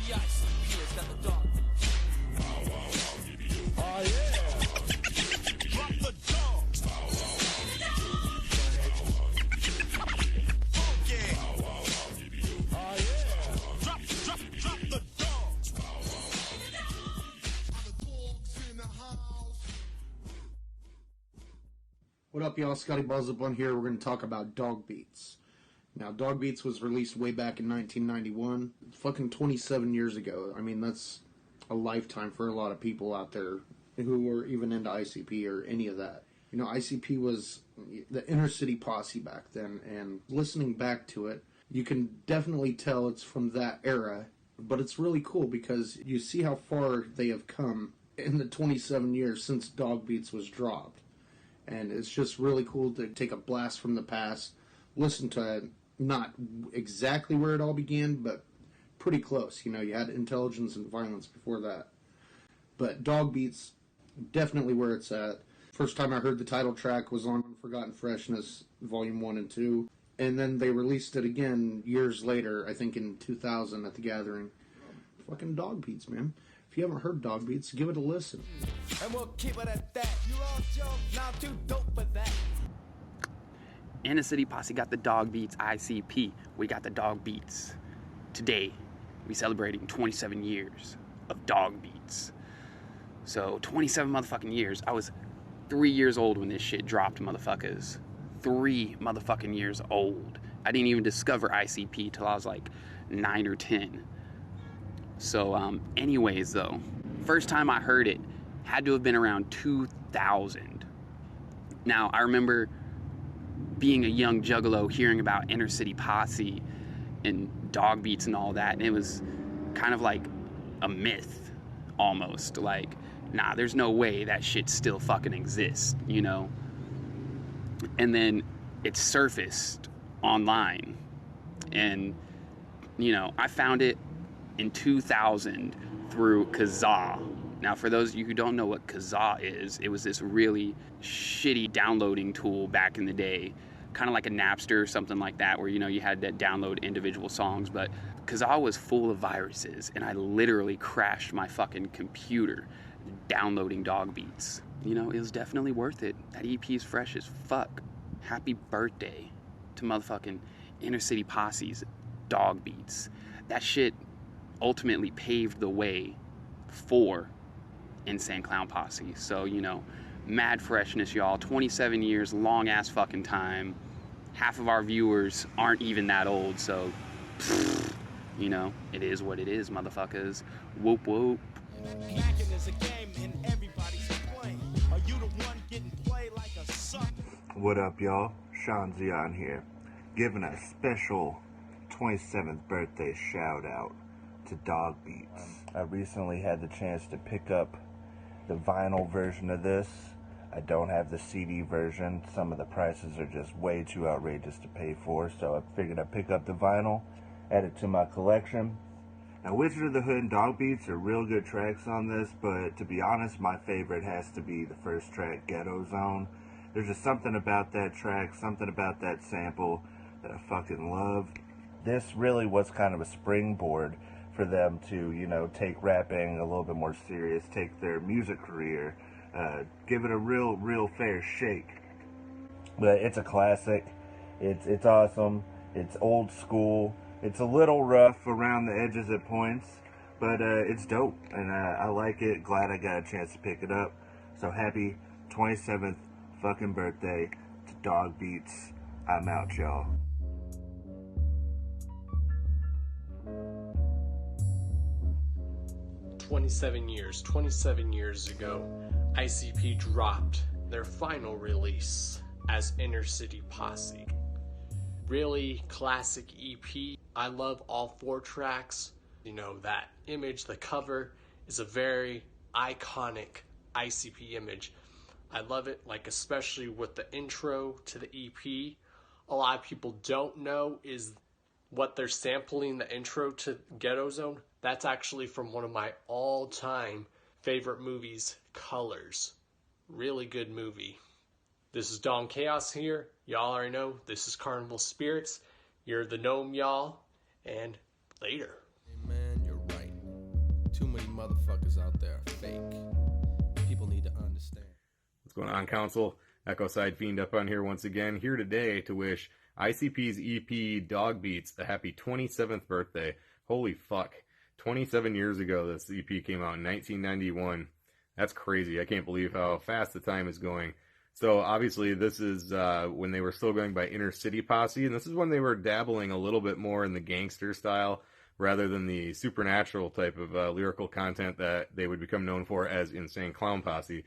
The ICP has got the dog beats. Oh yeah. Drop the dog. Okay. Oh yeah. Drop the dog. What up, y'all? Scotty Balls Up on here. We're going to talk about Dog Beats. Now, Dog Beats was released way back in 1991. Fucking 27 years ago. I mean, that's a lifetime for a lot of people out there who were even into ICP or any of that. You know, ICP was the inner city posse back then, and listening back to it, you can definitely tell it's from that era, but it's really cool because you see how far they have come in the 27 years since Dog Beats was dropped. And it's just really cool to take a blast from the past, listen to not exactly where it all began, but pretty close. You know, you had Intelligence and Violence before that. But Dog Beats, definitely where it's at. First time I heard the title track was on Forgotten Freshness, Volume 1 and 2. And then they released it again years later, I think in 2000 at the Gathering. Fucking Dog Beats, man. If you haven't heard Dog Beats, give it a listen. And we'll keep it at that. You all joke, not too dope for that. Inner City Posse got the Dog Beats. ICP, we got the Dog Beats. Today, we celebrating 27 years of Dog Beats. So, 27 motherfucking years. I was 3 years old when this shit dropped, motherfuckers. 3 motherfucking years old. I didn't even discover ICP till I was like 9 or 10. So, anyways, though, first time I heard it had to have been around 2000. Now, I remember being a young Juggalo, hearing about Inner City Posse and Dog Beats and all that, and it was kind of like a myth, almost. Like, nah, there's no way that shit still fucking exists, you know? And then it surfaced online, and, you know, I found it in 2000 through Kazaa. Now, for those of you who don't know what Kazaa is, it was this really shitty downloading tool back in the day, kind of like a Napster or something like that, where, you know, you had to download individual songs. But Kazaa was full of viruses, and I literally crashed my fucking computer downloading Dog Beats. You know, it was definitely worth it. That EP is fresh as fuck. Happy birthday to motherfucking Inner City Posse's Dog Beats. That shit ultimately paved the way for Insane Clown Posse. So, you know, mad freshness, y'all. 27 years, long ass fucking time. Half of our viewers aren't even that old, so you know, it is what it is, motherfuckers. Whoop whoop. Mackin' is a game and everybody's playing. Are you the one getting played like a sucker? What up, y'all? Sean Zion here, giving a special 27th birthday shout out to Dog Beats. I recently had the chance to pick up the vinyl version of this. I don't have the CD version. Some of the prices are just way too outrageous to pay for, so I figured I'd pick up the vinyl, add it to my collection. Now, Wizard of the Hood and Dog Beats are real good tracks on this, but to be honest, my favorite has to be the first track, Ghetto Zone. There's just something about that track, something about that sample that I fucking love. This really was kind of a springboard for them to, you know, take rapping a little bit more serious, take their music career, give it a real fair shake. But it's a classic. It's awesome. It's old school. It's a little rough around the edges at points, but it's dope, and I like it. Glad I got a chance to pick it up. So happy 27th fucking birthday to Dog Beats. I'm out, y'all. 27 years ago, ICP dropped their final release as Inner City Posse. Really classic EP. I love all 4 tracks. You know, that image, the cover, is a very iconic ICP image. I love it, like especially with the intro to the EP. A lot of people don't know is what they're sampling the intro to Ghetto Zone. That's actually from one of my all-time favorite movies, Colors. Really good movie. This is Don Chaos here. Y'all already know this is CarnivalSpirits. You're the gnome, y'all. And later. Hey man, you're right. Too many motherfuckers out there are fake. People need to understand. What's going on, Council? Echo Side Fiend up on here once again, here today to wish ICP's EP Dog Beats a happy 27th birthday. Holy fuck. 27 years ago this EP came out in 1991. That's crazy. I can't believe how fast the time is going. So obviously this is when they were still going by Inner City Posse, and this is when they were dabbling a little bit more in the gangster style rather than the supernatural type of lyrical content that they would become known for as Insane Clown Posse.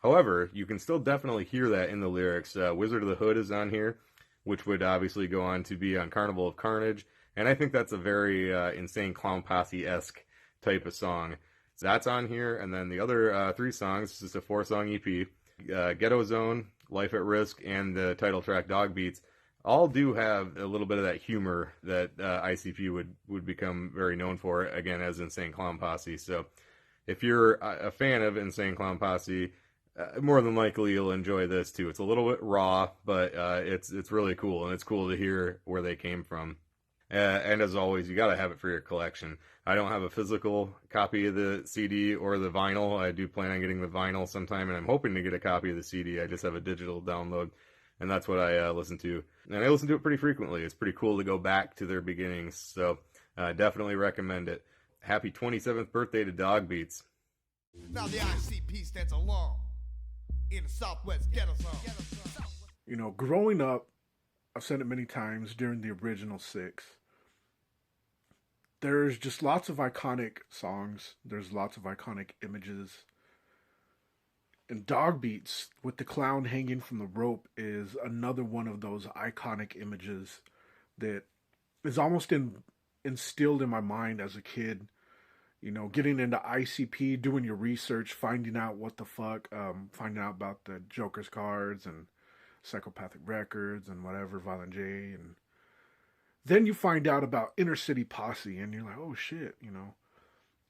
However, you can still definitely hear that in the lyrics. Wizard of the Hood is on here, which would obviously go on to be on Carnival of Carnage, and I think that's a very Insane Clown Posse-esque type of song. So that's on here, and then the other 3 songs, this is a 4-song EP, Ghetto Zone, Life at Risk, and the title track Dog Beats, all do have a little bit of that humor that ICP would become very known for, again, as Insane Clown Posse. So if you're a fan of Insane Clown Posse, more than likely you'll enjoy this too. It's a little bit raw, but it's really cool, and it's cool to hear where they came from. And as always, you gotta have it for your collection. I don't have a physical copy of the CD or the vinyl. I do plan on getting the vinyl sometime, and I'm hoping to get a copy of the CD. I just have a digital download, and that's what I listen to. And I listen to it pretty frequently. It's pretty cool to go back to their beginnings, so definitely recommend it. Happy 27th birthday to Dog Beats. Now the ICP stands alone in the Southwest Ghetto Zone. You know, growing up, I've said it many times during the original 6, there's just lots of iconic songs. There's lots of iconic images. And Dog Beats, with the clown hanging from the rope, is another one of those iconic images that is almost instilled in my mind as a kid. You know, getting into ICP, doing your research, finding out what the fuck, finding out about the Joker's cards and Psychopathic Records and whatever, Violent J, and then you find out about Inner City Posse, and you're like, oh shit, you know.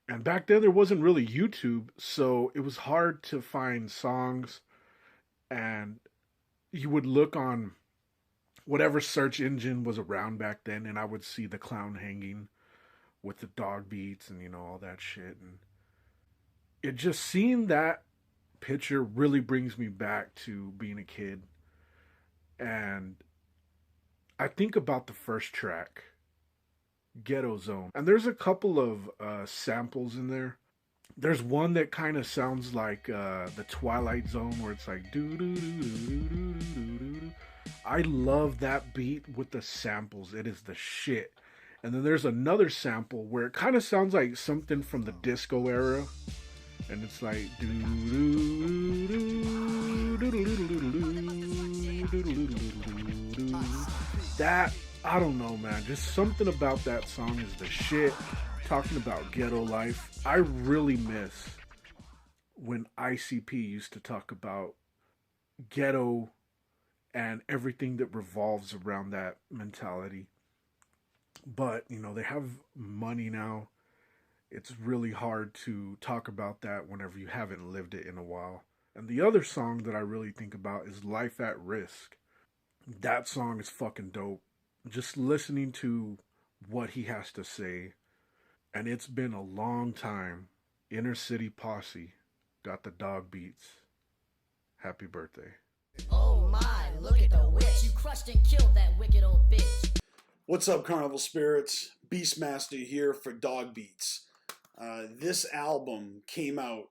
And back then there wasn't really YouTube, so it was hard to find songs, and you would look on whatever search engine was around back then, and I would see the clown hanging with the dog beats and, you know, all that shit. And it just, seeing that picture really brings me back to being a kid. And I think about the first track, Ghetto Zone. And there's a couple of samples in there. There's one that kind of sounds like the Twilight Zone, where it's like doo doo doo doo doo doo doo doo. I love that beat with the samples. It is the shit. And then there's another sample where it kind of sounds like something from the disco era, and it's like doo doo doo doo doo doo doo. That, I don't know, man. Just something about that song is the shit. Talking about ghetto life, I really miss when ICP used to talk about ghetto and everything that revolves around that mentality. But, you know, they have money now. It's really hard to talk about that whenever you haven't lived it in a while. And the other song that I really think about is Life at Risk. That song is fucking dope. Just listening to what he has to say. And it's been a long time. Inner City Posse got the dog beats. Happy birthday. Oh my, look at the witch. You crushed and killed that wicked old bitch. What's up, Carnival Spirits? Beastmaster here for Dog Beats. This album came out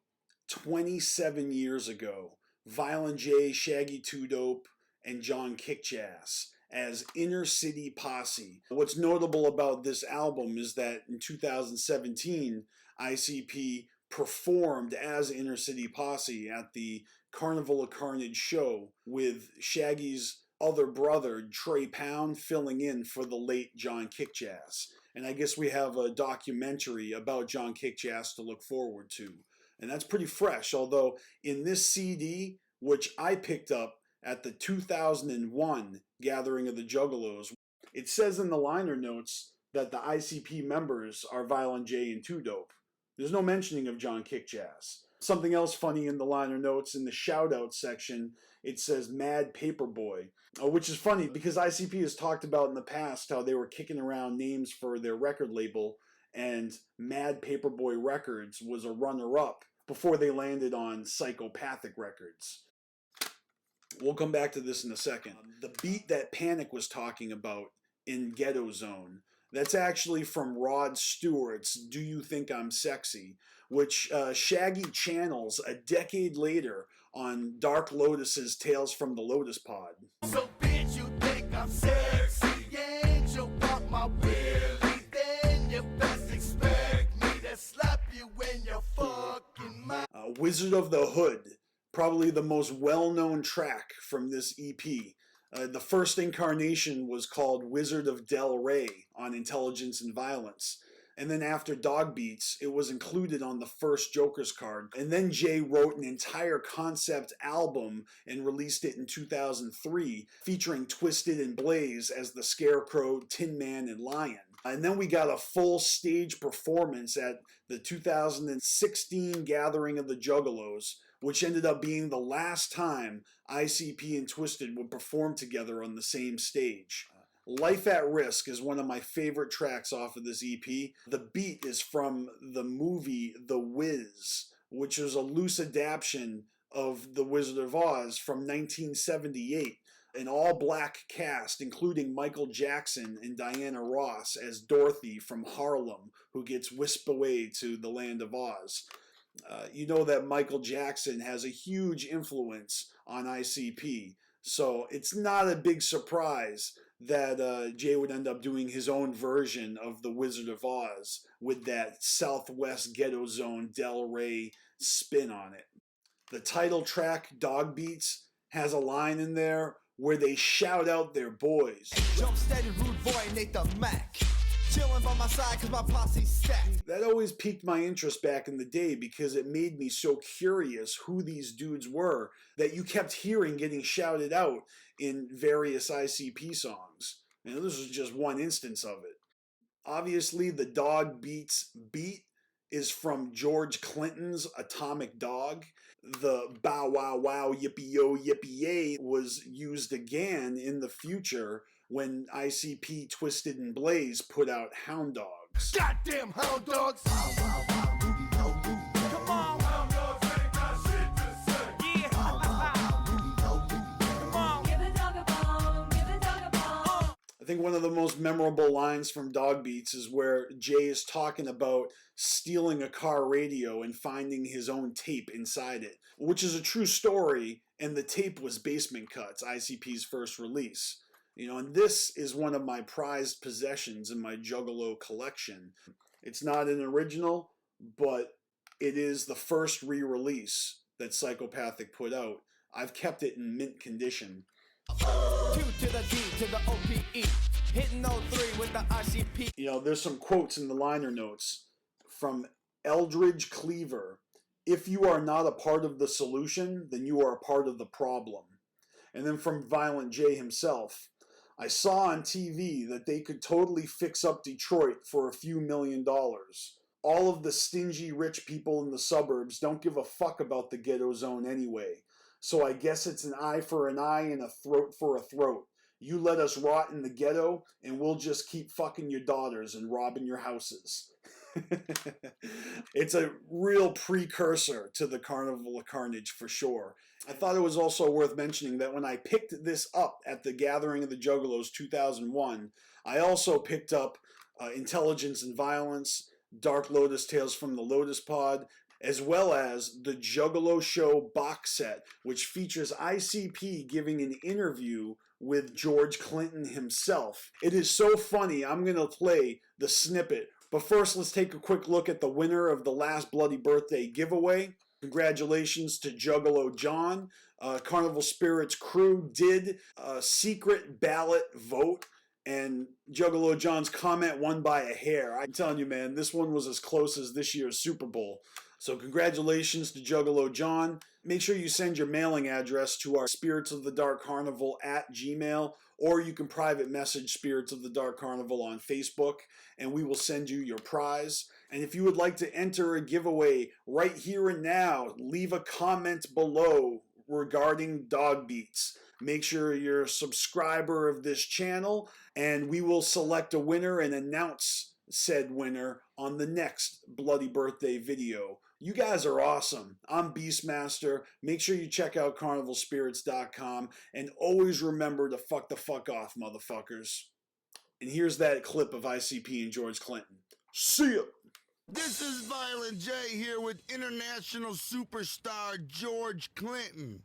27 years ago. Violent J, Shaggy 2 Dope, and John Kickjass as Inner City Posse. What's notable about this album is that in 2017, ICP performed as Inner City Posse at the Carnival of Carnage show with Shaggy's other brother, Trey Pound, filling in for the late John Kickjass. And I guess we have a documentary about John Kickjass to look forward to. And that's pretty fresh, although in this CD, which I picked up at the 2001 gathering of the Juggalos, it says in the liner notes that the ICP members are Violent J and 2 Dope. There's no mentioning of John Kickjass. Something else funny in the liner notes, in the shout-out section, it says Mad Paperboy, which is funny because ICP has talked about in the past how they were kicking around names for their record label, and Mad Paperboy Records was a runner-up before they landed on Psychopathic Records. We'll come back to this in a second. The beat that Panic was talking about in Ghetto Zone, that's actually from Rod Stewart's Do You Think I'm Sexy, which Shaggy channels a decade later on Dark Lotus's Tales from the Lotus Pod. So bitch, you think I'm sexy? Ain't you pop my willy? Then you best expect me to slap you in your fucking mouth. Wizard of the Hood, probably the most well-known track from this EP. The first incarnation was called Wizard of Del Rey on Intelligence and Violence. And then after Dog Beats, it was included on the first Joker's card. And then Jay wrote an entire concept album and released it in 2003, featuring Twisted and Blaze as the Scarecrow, Tin Man, and Lion. And then we got a full stage performance at the 2016 Gathering of the Juggalos, which ended up being the last time ICP and Twisted would perform together on the same stage. Life at Risk is one of my favorite tracks off of this EP. The beat is from the movie The Wiz, which is a loose adaptation of The Wizard of Oz from 1978. An all-black cast, including Michael Jackson and Diana Ross as Dorothy from Harlem, who gets whisked away to the land of Oz. You know that Michael Jackson has a huge influence on ICP, so it's not a big surprise that Jay would end up doing his own version of The Wizard of Oz with that Southwest Ghetto Zone Del Rey spin on it. The title track, Dog Beats, has a line in there where they shout out their boys. Jump steady, rude boy, Nathan Mac. Chillin' by my side cause my posse's stacked. That always piqued my interest back in the day because it made me so curious who these dudes were that you kept hearing getting shouted out in various ICP songs. And this was just one instance of it. Obviously, the Dog Beats beat is from George Clinton's Atomic Dog. The bow wow wow yippee yo yippee yay was used again in the future when ICP, Twisted and Blaze put out Hound Dogs. Goddamn hound dogs! Come on! Hound dogs ain't got shit to say. Yeah! Come on! Give a dog a bone, give a dog a bone. I think one of the most memorable lines from Dog Beats is where Jay is talking about stealing a car radio and finding his own tape inside it, which is a true story, and the tape was Basement Cuts, ICP's first release. You know, and this is one of my prized possessions in my Juggalo collection. It's not an original, but it is the first re-release that Psychopathic put out. I've kept it in mint condition. Q to the D to the OPE. Hitting 03 with the ICP. You know, there's some quotes in the liner notes from Eldridge Cleaver. If you are not a part of the solution, then you are a part of the problem. And then from Violent J himself. I saw on TV that they could totally fix up Detroit for a few $1 million. All of the stingy rich people in the suburbs don't give a fuck about the ghetto zone anyway. So I guess it's an eye for an eye and a throat for a throat. You let us rot in the ghetto and we'll just keep fucking your daughters and robbing your houses. It's a real precursor to the Carnival of Carnage for sure. I thought it was also worth mentioning that when I picked this up at the Gathering of the Juggalos 2001, I also picked up Intelligence and Violence, Dark Lotus Tales from the Lotus Pod, as well as the Juggalo Show box set, which features ICP giving an interview with George Clinton himself. It is so funny, I'm going to play the snippet. But first, let's take a quick look at the winner of the last Bloody Birthday giveaway. Congratulations to Juggalo John. Carnival Spirits crew did a secret ballot vote, and Juggalo John's comment won by a hair. I'm telling you, man, this one was as close as this year's Super Bowl. So congratulations to Juggalo John. Make sure you send your mailing address to our Spirits of the Dark Carnival @gmail.com, or you can private message Spirits of the Dark Carnival on Facebook, and we will send you your prize. And if you would like to enter a giveaway right here and now, leave a comment below regarding Dog Beats. Make sure you're a subscriber of this channel, and we will select a winner and announce said winner on the next Bloody Birthday video. You guys are awesome. I'm Beastmaster. Make sure you check out CarnivalSpirits.com and always remember to fuck the fuck off, motherfuckers. And here's that clip of ICP and George Clinton. See ya! This is Violent J here with international superstar George Clinton.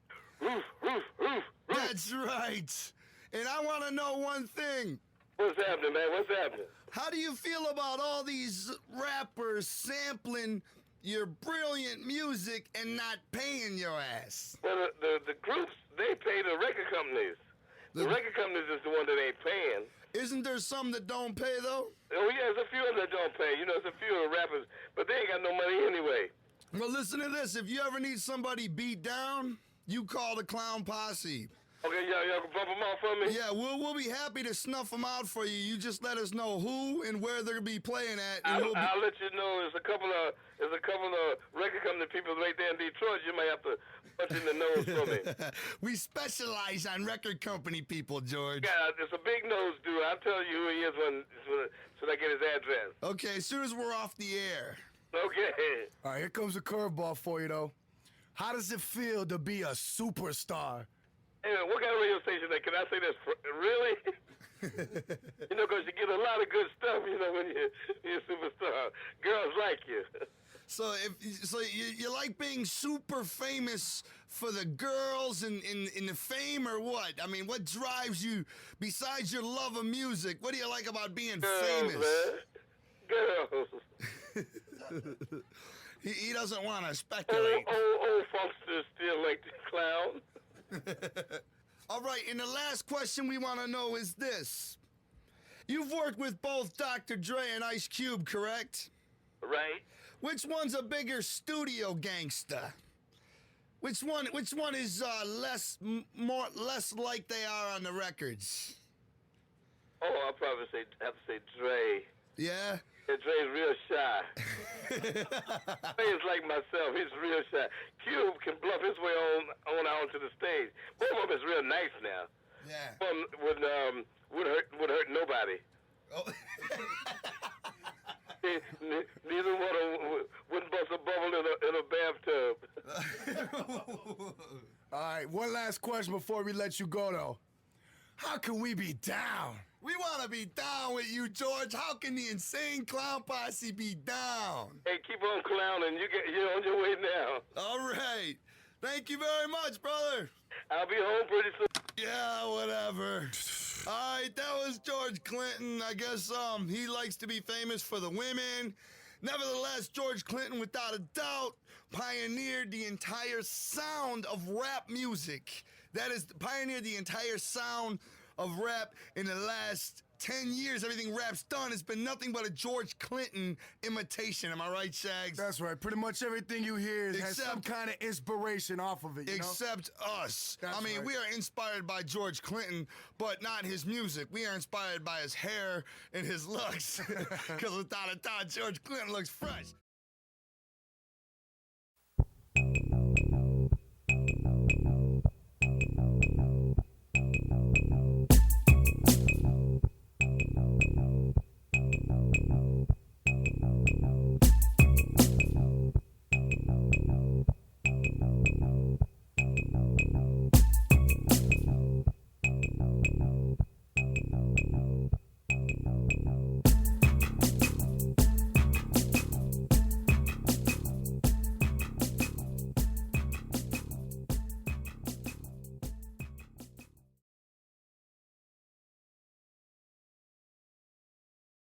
That's right. And I want to know one thing. What's happening, man? What's happening? How do you feel about all these rappers sampling your brilliant music and not paying your ass? Well, the groups, they pay the record companies. The record companies is the one that ain't paying. Isn't there some that don't pay, though? Oh, yeah, there's a few of them that don't pay. You know, there's a few of the rappers, but they ain't got no money anyway. Well, listen to this. If you ever need somebody beat down, you call the Clown Posse. Okay, y'all can bump them out for me? Yeah, we'll be happy to snuff them out for you. You just let us know who and where they'll be playing at. And I'll let you know. There's a couple of record company people right there in Detroit. You might have to punch in the nose for me. We specialize on record company people, George. Yeah, it's a big nose dude. I'll tell you who he is when I get his address. Okay, as soon as we're off the air. Okay. All right, here comes a curveball for you, though. How does it feel to be a superstar? Hey, what kind of radio station that? Can I say this? Really? You know, because you get a lot of good stuff, you know, when you're a superstar. Girls like you. So you like being super famous for the girls and the fame, or what? I mean, what drives you besides your love of music? What do you like about being famous? Man. Girls. He doesn't want to speculate. Old funksters still like the clown. All right, and the last question we want to know is this. You've worked with both Dr. Dre and Ice Cube, correct? Right. Which one's a bigger studio gangster? Which one is less like they are on the records? Oh, I'll probably have to say Dre. Yeah? Yeah, Dre's real shy. Dre is like myself. He's real shy. Cube can bluff his way on out onto the stage. Both of them is real nice now. Yeah. One would hurt nobody. Oh. Neither one of them wouldn't bust a bubble in a bathtub. All right, one last question before we let you go, though. How can we be down? We want to be down with you, George. How can the Insane Clown Posse be down? Hey, keep on clowning. You're on your way now. All right. Thank you very much, brother. I'll be home pretty soon. Yeah, whatever. All right, that was George Clinton. I guess he likes to be famous for the women. Nevertheless, George Clinton, without a doubt, pioneered the entire sound of rap music. That is, pioneered the entire sound of rap in the last 10 years. Everything rap's done has been nothing but a George Clinton imitation. Am I right, Shags? That's right. Pretty much everything you hear has some kind of inspiration off of it, you Except us. That's I mean, right. we are inspired by George Clinton, but not his music. We are inspired by his hair and his looks. Because without a doubt, George Clinton looks fresh.